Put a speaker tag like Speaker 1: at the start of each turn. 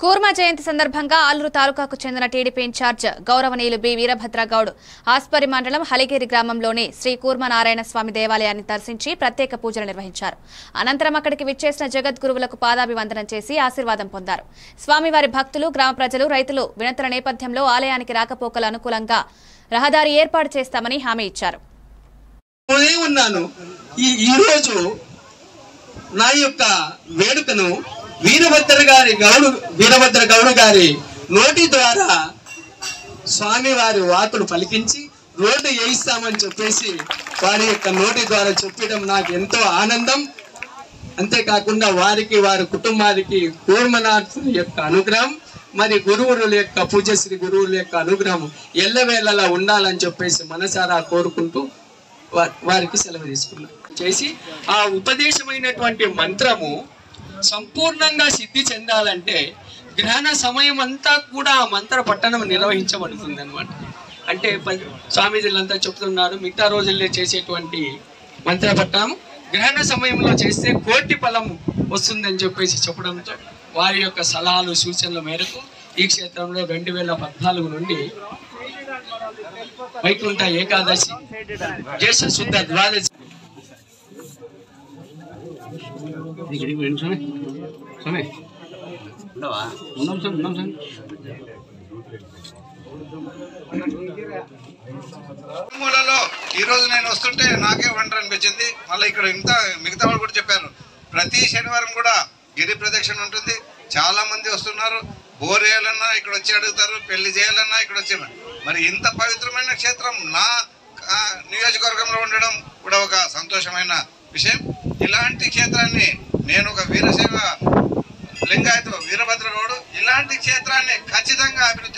Speaker 1: కూర్మ జయంతి సందర్భంగా ఆలూరు తాలూకాకు చెందిన టీడీపీ ఇన్ఛార్జ్ గౌరవనీయులు బి వీరభద్రగౌడ్ ఆస్పరి మండలం హలిగిరి గ్రామంలోని శ్రీ కూర్మ నారాయణ స్వామి దేవాలయాన్ని దర్శించి ప్రత్యేక పూజలు నిర్వహించారు. అనంతరం అక్కడికి విచ్చేసిన జగద్గురువులకు పాదాభివందనం చేసి ఆశీర్వాదం పొందారు. స్వామివారి భక్తులు, గ్రామ ప్రజలు, రైతులు వినతుల నేపథ్యంలో ఆలయానికి రాకపోకలు అనుకూలంగా రహదారి ఏర్పాటు చేస్తామని హామీ ఇచ్చారు.
Speaker 2: నా యొక్క వేడుకను వీరభద్ర గౌడ్ గారి నోటి ద్వారా స్వామి వారి వాకులు పలికించి రోడ్డు వేయిస్తామని చెప్పేసి వారి యొక్క నోటి ద్వారా చెప్పడం నాకు ఎంతో ఆనందం. అంతేకాకుండా వారికి, వారి కుటుంబానికి కూర్మనాథుల యొక్క అనుగ్రహం, మరి గురువుల యొక్క పూజశ్రీ గురువుల యొక్క అనుగ్రహం ఎల్లవేళలా ఉండాలని చెప్పేసి మనసారా కోరుకుంటూ వారికి సెలవు తీసుకున్నాం. చేసి ఆ ఉపదేశమైనటువంటి మంత్రము సంపూర్ణంగా సిద్ధి చెందాలంటే గ్రహణ సమయం అంతా కూడా ఆ మంత్ర పట్టణం నిర్వహించబడుతుంది అనమాట. అంటే స్వామీజీలంతా చెప్తున్నారు, మిగతా రోజుల్లో చేసేటువంటి మంత్ర పట్టణం గ్రహణ సమయంలో చేస్తే కోటి ఫలం వస్తుందని చెప్పేసి చెప్పడంతో వారి యొక్క సలహాలు, సూచనల మేరకు ఈ క్షేత్రంలో 2014 నుండి వైకుంఠ ఏకాదశి జ్యేష్ఠ శుద్ధ ద్వాదశి
Speaker 3: మూలలో ఈ రోజు నేను వస్తుంటే నాకే వండర్ అనిపించింది. మళ్ళీ ఇక్కడ మిగతా వాళ్ళు కూడా చెప్పారు, ప్రతి శనివారం కూడా గిరి ప్రదక్షిణ ఉంటుంది. చాలా మంది వస్తున్నారు. బోర్ వేయాలన్నా ఇక్కడ వచ్చి అడుగుతారు, పెళ్లి చేయాలన్నా ఇక్కడ వచ్చి. మరి ఇంత పవిత్రమైన క్షేత్రం నా నియోజకవర్గంలో ఉండడం కూడా ఒక సంతోషమైన విషయం. ఇలాంటి క్షేత్రాన్ని నేను ఒక వీరశైవ లింగాయత వీరభద్ర గౌడ్ ఇలాంటి క్షేత్రాన్ని ఖచ్చితంగా అభివృద్ధి